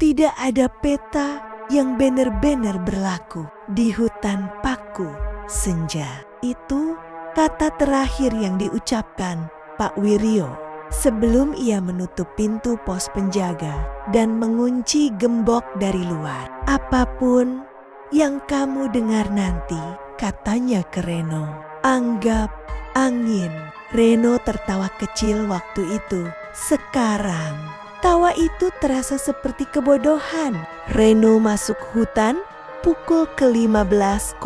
Tidak ada peta yang benar-benar berlaku di hutan paku senja. Itu kata terakhir yang diucapkan Pak Wiryo sebelum ia menutup pintu pos penjaga dan mengunci gembok dari luar. Apapun yang kamu dengar nanti, katanya ke Reno, anggap angin. Reno tertawa kecil waktu itu. Sekarang, tawa itu terasa seperti kebodohan. Reno masuk hutan pukul ke-15,12.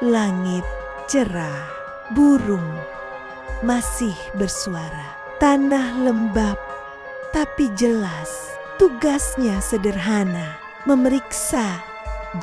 Langit cerah, burung masih bersuara. Tanah lembab tapi jelas. Tugasnya sederhana, memeriksa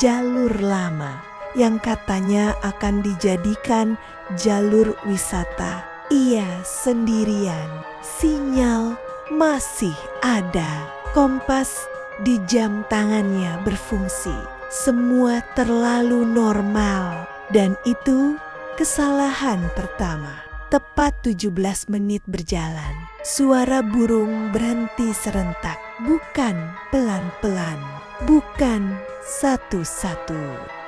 jalur lama yang katanya akan dijadikan jalur wisata. Ia sendirian, sinyal masih ada. Kompas di jam tangannya berfungsi. Semua terlalu normal. Dan itu kesalahan pertama. Tepat 17 menit berjalan, suara burung berhenti serentak. Bukan pelan-pelan, bukan satu-satu.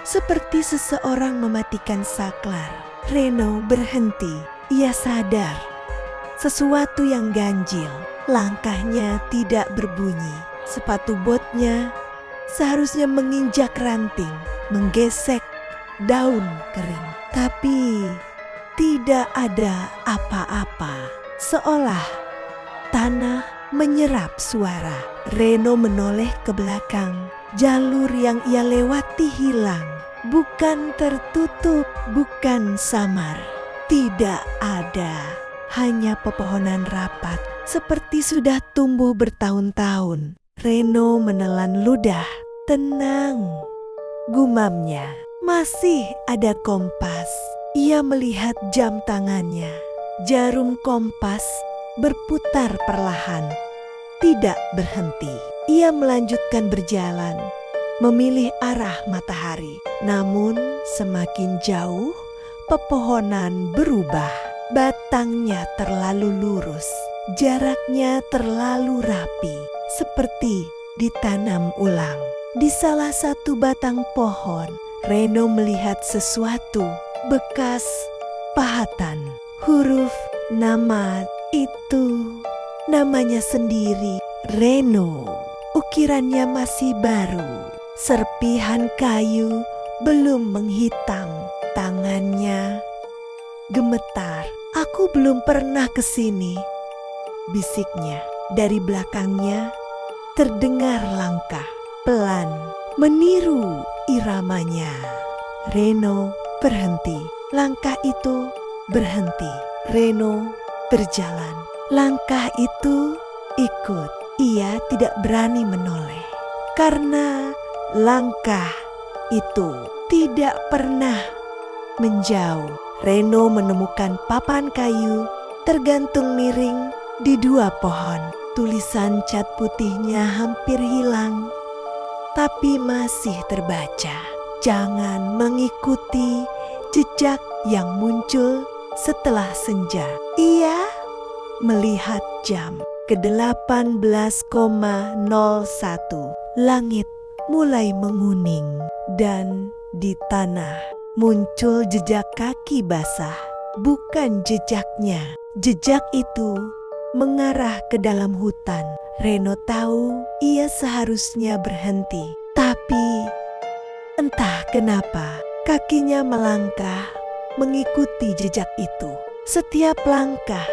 Seperti seseorang mematikan saklar. Reno berhenti. Ia sadar sesuatu yang ganjil. Langkahnya tidak berbunyi. Sepatu botnya seharusnya menginjak ranting, menggesek daun kering. Tapi tidak ada apa-apa. Seolah tanah menyerap suara. Reno menoleh ke belakang. Jalur yang ia lewati hilang. Bukan tertutup, bukan samar. Tidak ada. Hanya pepohonan rapat. Seperti sudah tumbuh bertahun-tahun. Reno menelan ludah. Tenang, gumamnya. Masih ada kompas. Ia melihat jam tangannya. Jarum kompas berputar perlahan. Tidak berhenti. Ia melanjutkan berjalan, memilih arah matahari. Namun semakin jauh, pepohonan berubah. Batangnya terlalu lurus. Jaraknya terlalu rapi. Seperti ditanam ulang. Di salah satu batang pohon, Reno melihat sesuatu. Bekas pahatan. Huruf nama itu. Namanya sendiri, Reno. Ukirannya masih baru. Serpihan kayu belum menghitam. Tangannya gemetar. Aku belum pernah ke sini, bisiknya. Dari belakangnya terdengar langkah pelan meniru iramanya. Reno berhenti. Langkah itu berhenti. Reno berjalan. Langkah itu ikut. Ia tidak berani menoleh karena langkah itu tidak pernah menjauh. Reno menemukan papan kayu tergantung miring di dua pohon. Tulisan cat putihnya hampir hilang, tapi masih terbaca. Jangan mengikuti jejak yang muncul setelah senja. Ia melihat jam ke-18,01. Langit mulai menguning dan di tanah muncul jejak kaki basah. Bukan jejaknya. Jejak itu mengarah ke dalam hutan. Reno tahu ia seharusnya berhenti. Tapi entah kenapa kakinya melangkah mengikuti jejak itu. Setiap langkah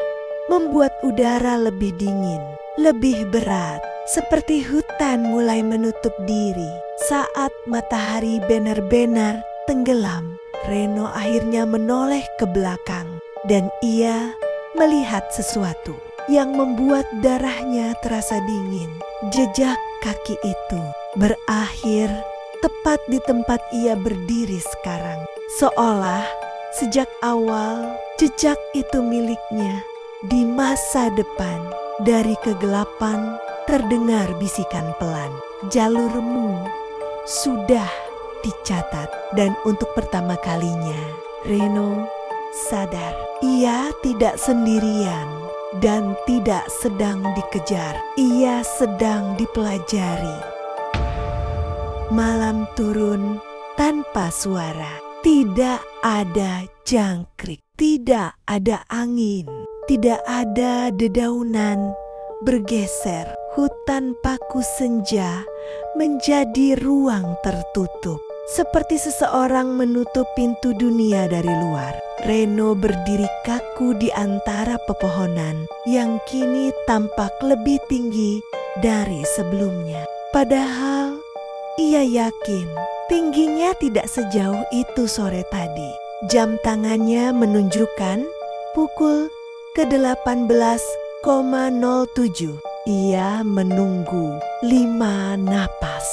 membuat udara lebih dingin, lebih berat. Seperti hutan mulai menutup diri. Saat matahari benar-benar tenggelam, Reno akhirnya menoleh ke belakang. Dan ia melihat sesuatu yang membuat darahnya terasa dingin. Jejak kaki itu berakhir tepat di tempat ia berdiri sekarang. Seolah sejak awal jejak itu miliknya. Di masa depan, dari kegelapan terdengar bisikan pelan. Jalurmu sudah dicatat. Dan untuk pertama kalinya, Reno sadar ia tidak sendirian. dan tidak sedang dikejar. Ia sedang dipelajari. Malam turun tanpa suara. Tidak ada jangkrik, tidak ada angin, tidak ada dedaunan bergeser. Hutan paku senja menjadi ruang tertutup, seperti seseorang menutup pintu dunia dari luar. Reno berdiri kaku di antara pepohonan yang kini tampak lebih tinggi dari sebelumnya. Padahal ia yakin tingginya tidak sejauh itu sore tadi. Jam tangannya menunjukkan pukul ke-18:07. Ia menunggu 5 napas.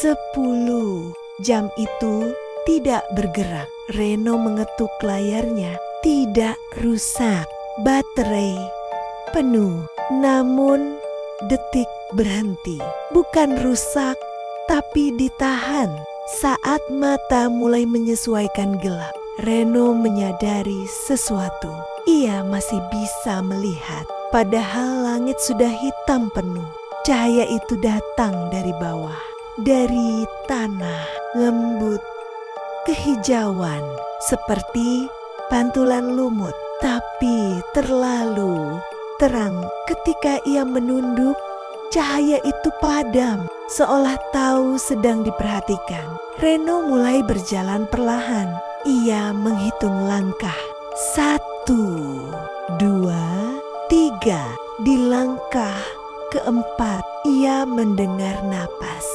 10 jam itu tidak bergerak. Reno mengetuk layarnya. Tidak rusak. Baterai penuh. Namun detik berhenti. Bukan rusak, tapi ditahan. Saat mata mulai menyesuaikan gelap, Reno menyadari sesuatu. Ia masih bisa melihat. Padahal langit sudah hitam penuh. Cahaya itu datang dari bawah, dari tanah lembut, kehijauan seperti pantulan lumut, tapi terlalu terang. Ketika ia menunduk, cahaya itu padam, seolah tahu sedang diperhatikan. Reno mulai berjalan perlahan. Ia menghitung langkah. 1, 2, 3. Di langkah keempat, ia mendengar napas.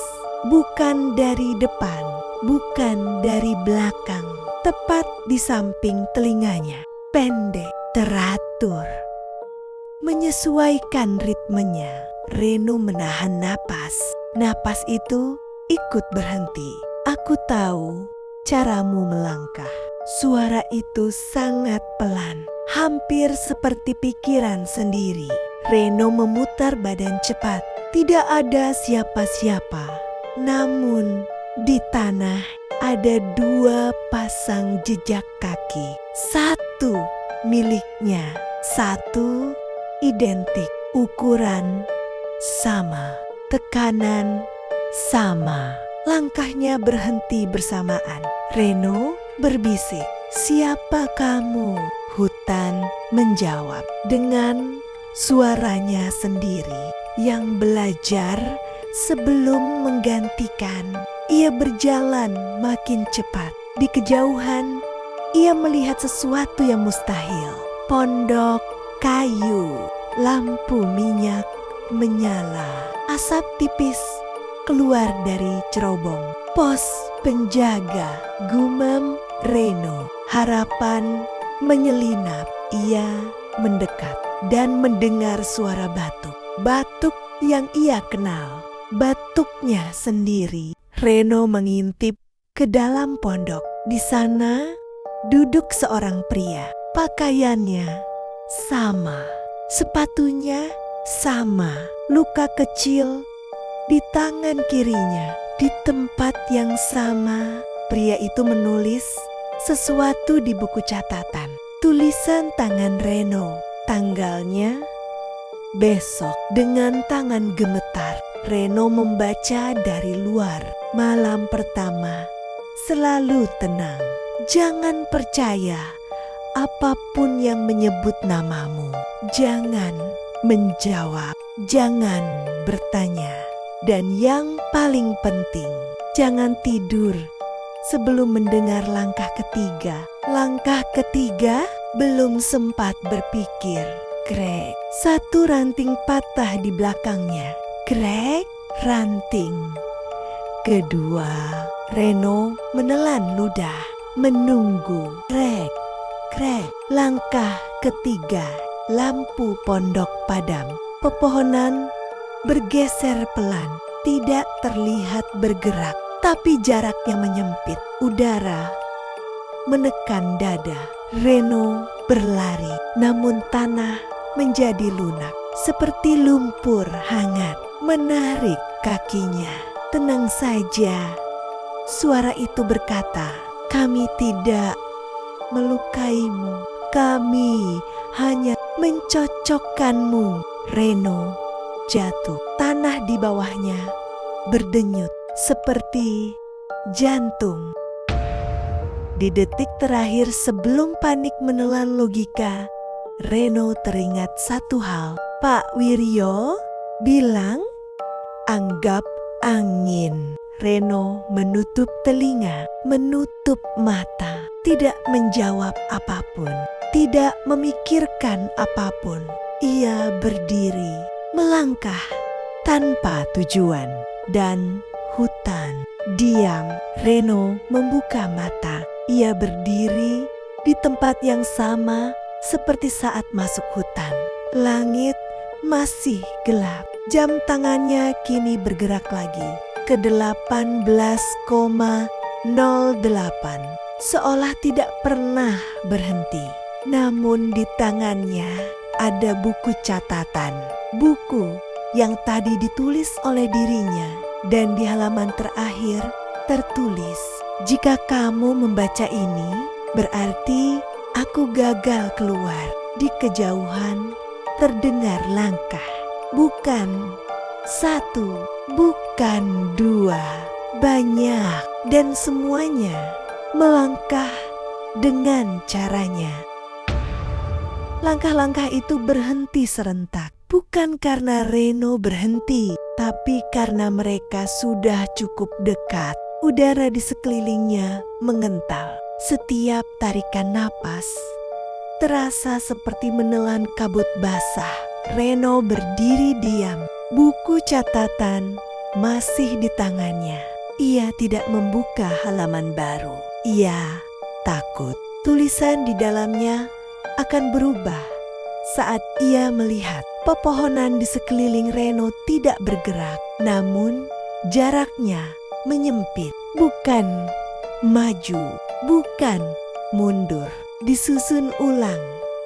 Bukan dari depan, bukan dari belakang. Tepat di samping telinganya. Pendek, teratur. Menyesuaikan ritmenya, Reno menahan napas. Napas itu ikut berhenti. Aku tahu caramu melangkah. Suara itu sangat pelan, hampir seperti pikiran sendiri. Reno memutar badan cepat. Tidak ada siapa-siapa. Namun di tanah ada 2 pasang jejak kaki. 1 miliknya, 1 identik. Ukuran sama, tekanan sama. Langkahnya berhenti bersamaan. Reno berbisik, "Siapa kamu?" Hutan menjawab dengan suaranya sendiri yang belajar sebelum menggantikan. Ia berjalan makin cepat. Di kejauhan, ia melihat sesuatu yang mustahil. Pondok kayu, lampu minyak menyala. Asap tipis keluar dari cerobong. Pos penjaga, gumam Reno. Harapan menyelinap. Ia mendekat dan mendengar suara batuk. Batuk yang ia kenal. Batuknya sendiri. Reno mengintip ke dalam pondok. Di sana duduk seorang pria. Pakaiannya sama, sepatunya sama. Luka kecil di tangan kirinya. Di tempat yang sama, pria itu menulis sesuatu di buku catatan. Tulisan tangan Reno. Tanggalnya besok. Dengan tangan gemetar, Reno membaca dari luar. Malam pertama selalu tenang. Jangan percaya apapun yang menyebut namamu. Jangan menjawab. Jangan bertanya. Dan yang paling penting, jangan tidur sebelum mendengar langkah ketiga. Langkah ketiga belum sempat berpikir. Krek, satu ranting patah di belakangnya. Krek, ranting kedua. Reno menelan ludah, menunggu. Krek, krek. Langkah ketiga. Lampu pondok padam. Pepohonan bergeser pelan. Tidak terlihat bergerak, tapi jaraknya menyempit. Udara menekan dada. Reno berlari, namun tanah menjadi lunak. Seperti lumpur hangat menarik kakinya. Tenang saja, suara itu berkata, "Kami tidak melukaimu. Kami hanya mencocokkanmu. Reno jatuh. Tanah di bawahnya berdenyut seperti jantung. Di detik terakhir sebelum panik menelan logika, Reno teringat satu hal. Pak Wiryo bilang, anggap angin. Reno menutup telinga, menutup mata, tidak menjawab apapun, tidak memikirkan apapun. Ia berdiri, melangkah tanpa tujuan, dan hutan diam. Reno membuka mata. Ia berdiri di tempat yang sama seperti saat masuk hutan. Langit masih gelap. Jam tangannya kini bergerak lagi ke 18,08, seolah tidak pernah berhenti. Namun di tangannya ada buku catatan, buku yang tadi ditulis oleh dirinya, dan di halaman terakhir tertulis, jika kamu membaca ini, berarti aku gagal keluar. Di kejauhan terdengar langkah, bukan satu, bukan dua, banyak, dan semuanya melangkah dengan caranya. Langkah-langkah itu berhenti serentak, bukan karena Reno berhenti, tapi karena mereka sudah cukup dekat. Udara di sekelilingnya mengental. Setiap tarikan napas terasa seperti menelan kabut basah. Reno berdiri diam, buku catatan masih di tangannya. Ia tidak membuka halaman baru. Ia takut tulisan di dalamnya akan berubah saat ia melihat pepohonan di sekeliling Reno tidak bergerak, namun jaraknya menyempit, bukan maju, bukan mundur. Disusun ulang,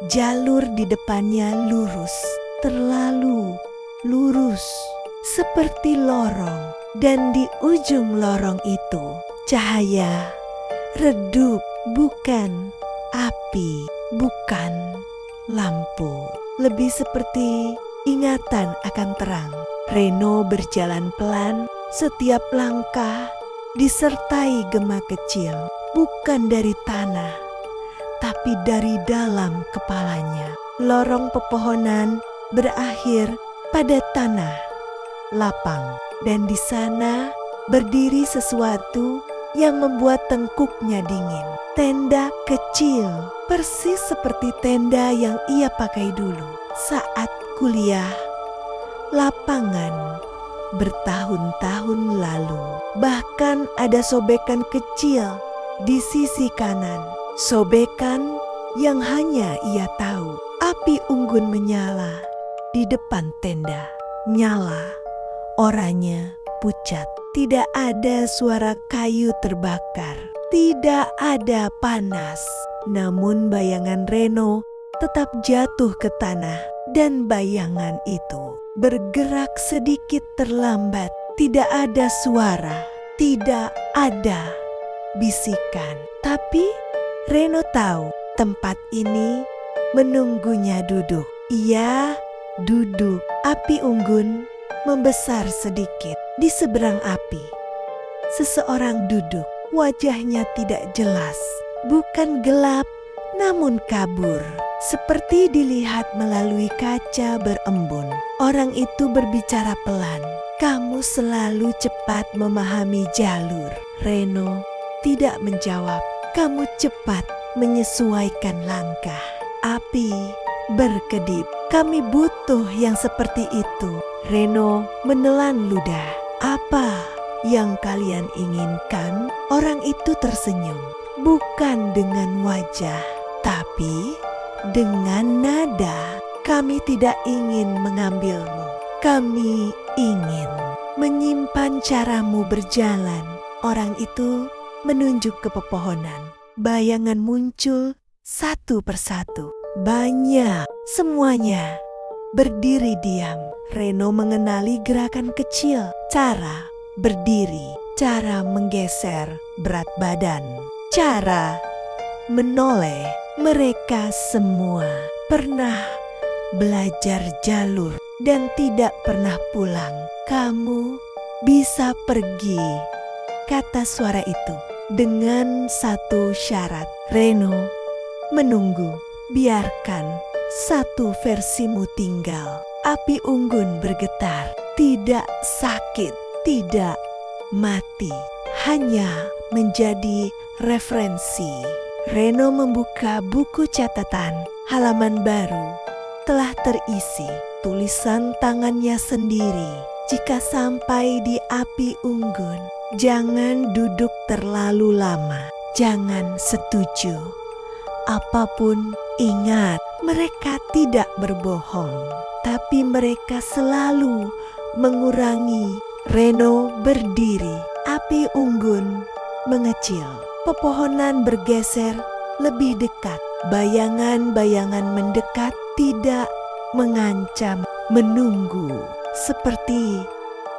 jalur di depannya lurus, terlalu lurus, seperti lorong. Dan di ujung lorong itu, cahaya redup, bukan api, bukan lampu. Lebih seperti ingatan akan terang. Reno berjalan pelan, setiap langkah disertai gema kecil, bukan dari tanah, tapi dari dalam kepalanya. Lorong pepohonan berakhir pada tanah lapang, dan di sana berdiri sesuatu yang membuat tengkuknya dingin. Tenda kecil, persis seperti tenda yang ia pakai dulu saat kuliah. Lapangan bertahun-tahun lalu. Bahkan ada sobekan kecil di sisi kanan. Sobekan yang hanya ia tahu. Api unggun menyala di depan tenda. Nyala, oranye pucat. Tidak ada suara kayu terbakar. Tidak ada panas. Namun bayangan Reno tetap jatuh ke tanah. Dan bayangan itu bergerak sedikit terlambat. Tidak ada suara, tidak ada bisikan. Tapi Reno tahu tempat ini menunggunya duduk. Ia duduk. Api unggun membesar sedikit di seberang api. Seseorang duduk. Wajahnya tidak jelas. Bukan gelap, namun kabur. Seperti dilihat melalui kaca berembun. Orang itu berbicara pelan. Kamu selalu cepat memahami jalur. Reno tidak menjawab. Kamu cepat menyesuaikan langkah. Api berkedip. Kami butuh yang seperti itu. Reno menelan ludah. Apa yang kalian inginkan? Orang itu tersenyum. Bukan dengan wajah, tapi dengan nada. Kami tidak ingin mengambilmu. Kami ingin menyimpan caramu berjalan. Orang itu menunjuk ke pepohonan. Bayangan muncul satu persatu. Banyak, semuanya berdiri diam. Reno mengenali gerakan kecil, cara berdiri, cara menggeser berat badan, cara menoleh. Mereka semua pernah belajar jalur, dan tidak pernah pulang. Kamu bisa pergi, kata suara itu, dengan satu syarat. Reno menunggu. Biarkan satu versimu tinggal. Api unggun bergetar, tidak sakit, tidak mati, hanya menjadi referensi. Reno membuka buku catatan. Halaman baru telah terisi tulisan tangannya sendiri. Jika sampai di api unggun, jangan duduk terlalu lama. Jangan setuju. Apapun, ingat, mereka tidak berbohong, tapi mereka selalu mengurangi. Reno berdiri. Api unggun mengecil. Pepohonan bergeser lebih dekat. Bayangan-bayangan mendekat, tidak mengancam, menunggu. Seperti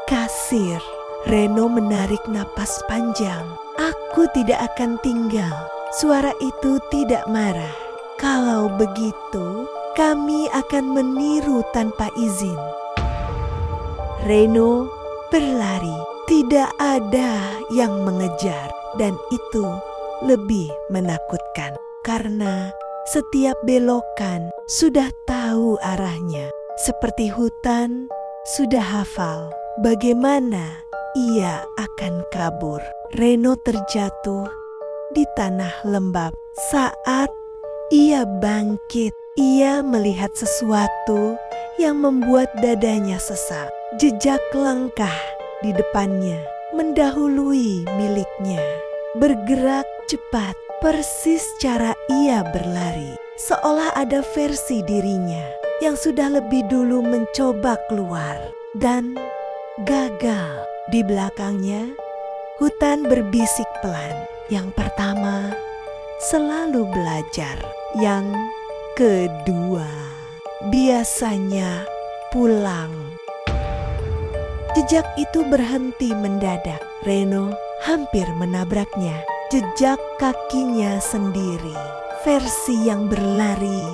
kasir. Reno menarik napas panjang. Aku tidak akan tinggal. Suara itu tidak marah. Kalau begitu, kami akan meniru tanpa izin. Reno berlari. Tidak ada yang mengejar, dan itu lebih menakutkan karena setiap belokan sudah tahu arahnya. Seperti hutan sudah hafal bagaimana ia akan kabur. Reno terjatuh di tanah lembab. Saat ia bangkit, ia melihat sesuatu yang membuat dadanya sesak. Jejak langkah di depannya mendahului miliknya. Bergerak cepat, persis cara ia berlari. Seolah ada versi dirinya yang sudah lebih dulu mencoba keluar dan gagal. Di belakangnya, hutan berbisik pelan. Yang pertama, selalu belajar. Yang kedua, biasanya pulang. Jejak itu berhenti mendadak. Reno hampir menabraknya. Jejak kakinya sendiri. Versi yang berlari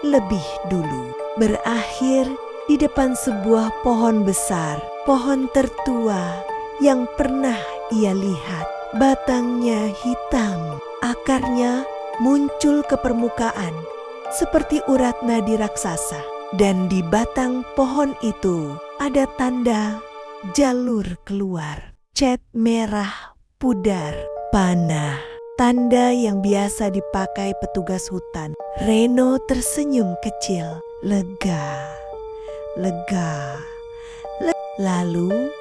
lebih dulu. Berakhir di depan sebuah pohon besar. Pohon tertua yang pernah ia lihat. Batangnya hitam. Akarnya muncul ke permukaan seperti urat nadi raksasa. Dan di batang pohon itu ada tanda jalur keluar. Cat merah pudar panah. Tanda yang biasa dipakai petugas hutan. Reno tersenyum kecil. Lega. Lalu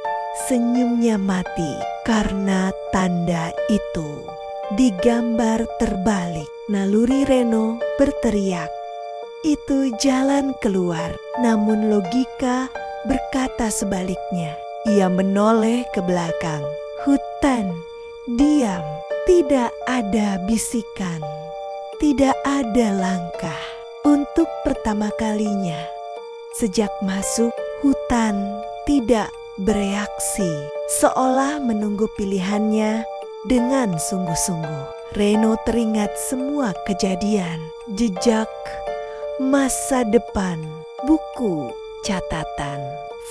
senyumnya mati karena tanda itu digambar terbalik. Naluri Reno berteriak. Itu jalan keluar, namun logika berkata sebaliknya. Ia menoleh ke belakang. Hutan diam, tidak ada bisikan, tidak ada langkah. Untuk pertama kalinya sejak masuk, hutan tidak bereaksi, seolah menunggu pilihannya dengan sungguh-sungguh. Reno teringat semua kejadian, jejak masa depan, buku catatan,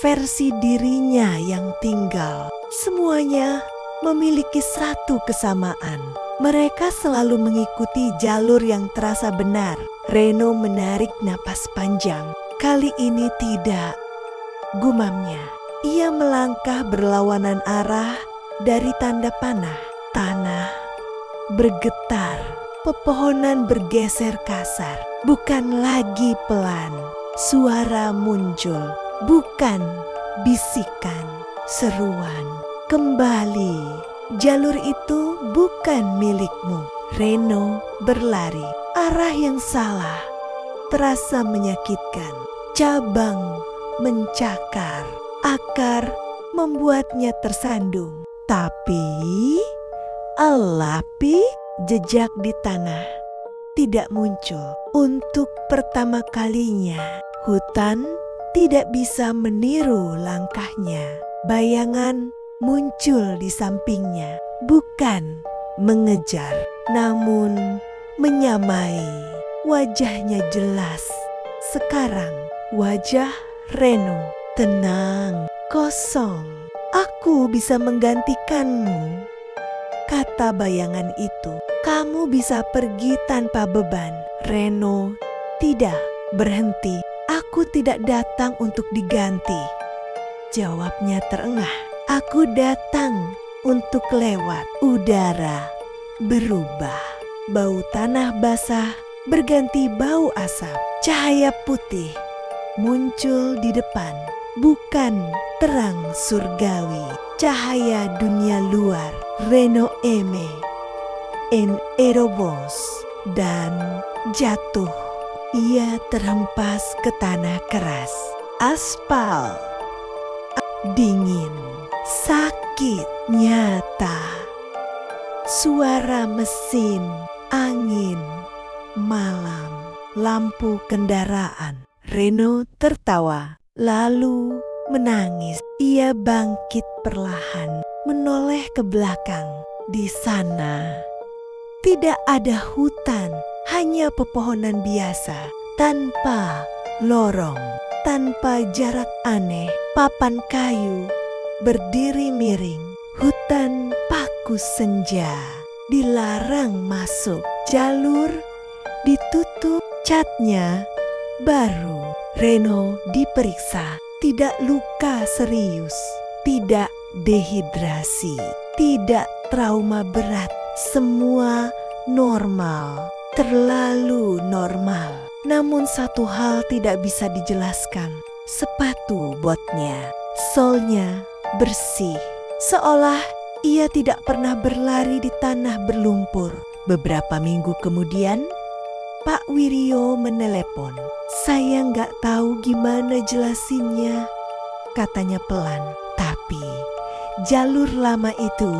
versi dirinya yang tinggal. Semuanya memiliki satu kesamaan. Mereka selalu mengikuti jalur yang terasa benar. Reno menarik napas panjang. Kali ini tidak, gumamnya. Ia melangkah berlawanan arah dari tanda panah. Tanah bergetar, pepohonan bergeser kasar. Bukan lagi pelan, suara muncul. Bukan bisikan, seruan. Kembali. Jalur itu bukan milikmu. Reno berlari. Arah yang salah terasa menyakitkan. Cabang mencakar. Akar membuatnya tersandung. Tapi alapi jejak di tanah tidak muncul. Untuk pertama kalinya, hutan tidak bisa meniru langkahnya. Bayangan muncul di sampingnya, bukan mengejar, namun menyamai. Wajahnya jelas. Sekarang Wajah Reno tenang, kosong. Aku bisa menggantikanmu, kata bayangan itu. Kamu bisa pergi tanpa beban. Reno tidak berhenti. Aku tidak datang untuk diganti, jawabnya terengah. Aku datang untuk lewat. Udara berubah. Bau tanah basah berganti bau asap. Cahaya putih muncul di depan. Bukan terang surgawi, cahaya dunia luar. Reno eme en erobos dan jatuh. Ia terhempas ke tanah keras. Aspal dingin, sakit, nyata. Suara mesin, angin, malam, lampu kendaraan. Reno tertawa, lalu menangis. Ia bangkit perlahan, menoleh ke belakang. Di sana tidak ada hutan, hanya pepohonan biasa, tanpa lorong, tanpa jarak aneh. Papan kayu berdiri miring. Hutan paku senja, dilarang masuk. Jalur ditutup, catnya baru. Reno diperiksa, tidak luka serius, tidak dehidrasi, tidak trauma berat. Semua normal, terlalu normal. Namun satu hal tidak bisa dijelaskan. Sepatu botnya, solnya bersih, seolah ia tidak pernah berlari di tanah berlumpur. Beberapa minggu kemudian, Pak Wiryo menelepon. Saya nggak tahu gimana jelasinnya, katanya pelan. Tapi jalur lama itu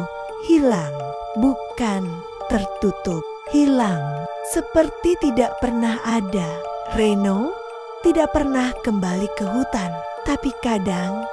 hilang, bukan tertutup, hilang seperti tidak pernah ada. Reno tidak pernah kembali ke hutan, tapi kadang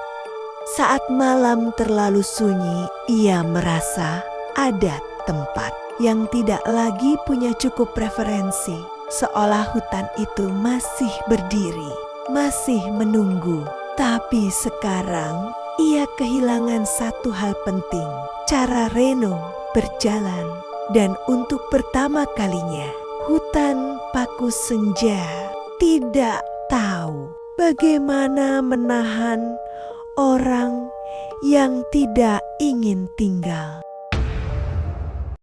saat malam terlalu sunyi, ia merasa ada tempat yang tidak lagi punya cukup referensi. Seolah hutan itu masih berdiri, masih menunggu. Tapi sekarang ia kehilangan satu hal penting, cara Reno berjalan. Dan untuk pertama kalinya, hutan paku senja tidak tahu bagaimana menahan orang yang tidak ingin tinggal.